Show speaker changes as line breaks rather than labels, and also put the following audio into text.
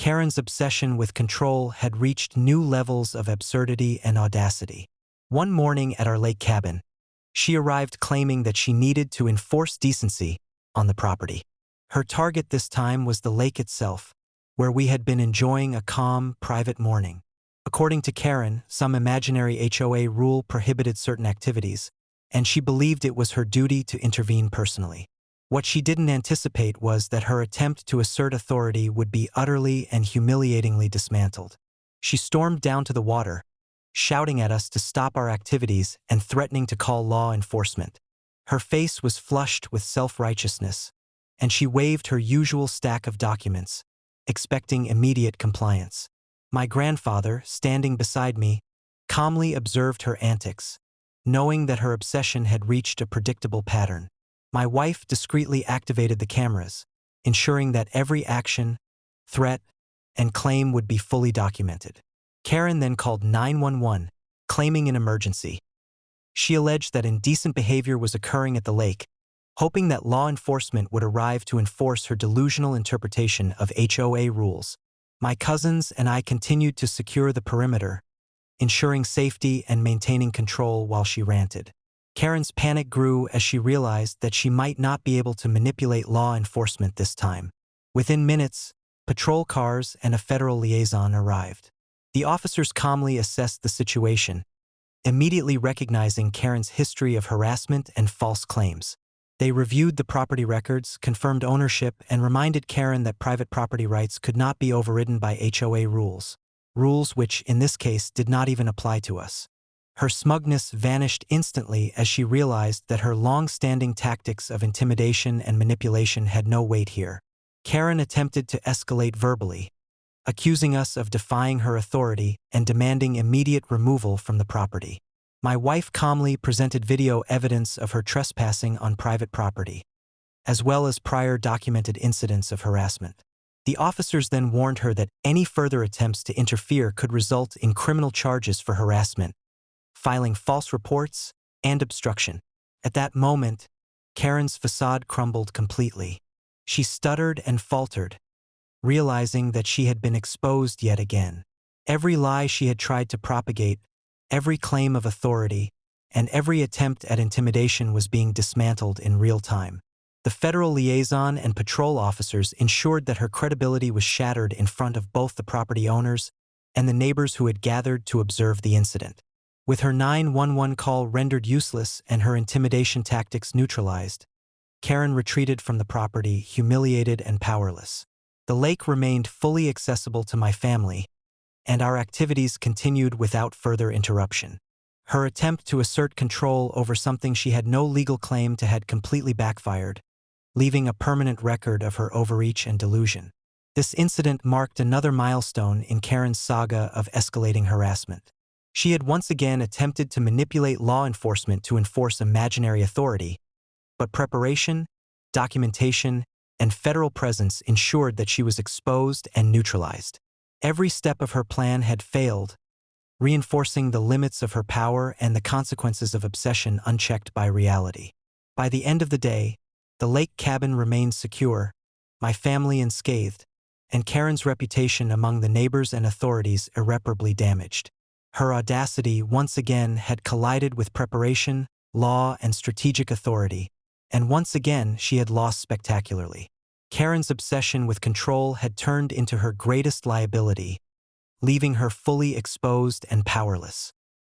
Karen's obsession with control had reached new levels of absurdity and audacity. One morning at our lake cabin, she arrived claiming that she needed to enforce decency on the property. Her target this time was the lake itself, where we had been enjoying a calm, private morning. According to Karen, some imaginary HOA rule prohibited certain activities, and she believed it was her duty to intervene personally. What she didn't anticipate was that her attempt to assert authority would be utterly and humiliatingly dismantled. She stormed down to the water, shouting at us to stop our activities and threatening to call law enforcement. Her face was flushed with self-righteousness, and she waved her usual stack of documents, expecting immediate compliance. My grandfather, standing beside me, calmly observed her antics, knowing that her obsession had reached a predictable pattern. My wife discreetly activated the cameras, ensuring that every action, threat, and claim would be fully documented. Karen then called 911, claiming an emergency. She alleged that indecent behavior was occurring at the lake, hoping that law enforcement would arrive to enforce her delusional interpretation of HOA rules. My cousins and I continued to secure the perimeter, ensuring safety and maintaining control while she ranted. Karen's panic grew as she realized that she might not be able to manipulate law enforcement this time. Within minutes, patrol cars and a federal liaison arrived. The officers calmly assessed the situation, immediately recognizing Karen's history of harassment and false claims. They reviewed the property records, confirmed ownership, and reminded Karen that private property rights could not be overridden by HOA rules which, in this case, did not even apply to us. Her smugness vanished instantly as she realized that her long-standing tactics of intimidation and manipulation had no weight here. Karen attempted to escalate verbally, accusing us of defying her authority and demanding immediate removal from the property. My wife calmly presented video evidence of her trespassing on private property, as well as prior documented incidents of harassment. The officers then warned her that any further attempts to interfere could result in criminal charges for harassment, filing false reports, and obstruction. At that moment, Karen's facade crumbled completely. She stuttered and faltered, realizing that she had been exposed yet again. Every lie she had tried to propagate, every claim of authority, and every attempt at intimidation was being dismantled in real time. The federal liaison and patrol officers ensured that her credibility was shattered in front of both the property owners and the neighbors who had gathered to observe the incident. With her 911 call rendered useless and her intimidation tactics neutralized, Karen retreated from the property, humiliated and powerless. The lake remained fully accessible to my family, and our activities continued without further interruption. Her attempt to assert control over something she had no legal claim to had completely backfired, leaving a permanent record of her overreach and delusion. This incident marked another milestone in Karen's saga of escalating harassment. She had once again attempted to manipulate law enforcement to enforce imaginary authority, but preparation, documentation, and federal presence ensured that she was exposed and neutralized. Every step of her plan had failed, reinforcing the limits of her power and the consequences of obsession unchecked by reality. By the end of the day, the lake cabin remained secure, my family unscathed, and Karen's reputation among the neighbors and authorities irreparably damaged. Her audacity once again had collided with preparation, law, and strategic authority, and once again she had lost spectacularly. Karen's obsession with control had turned into her greatest liability, leaving her fully exposed and powerless.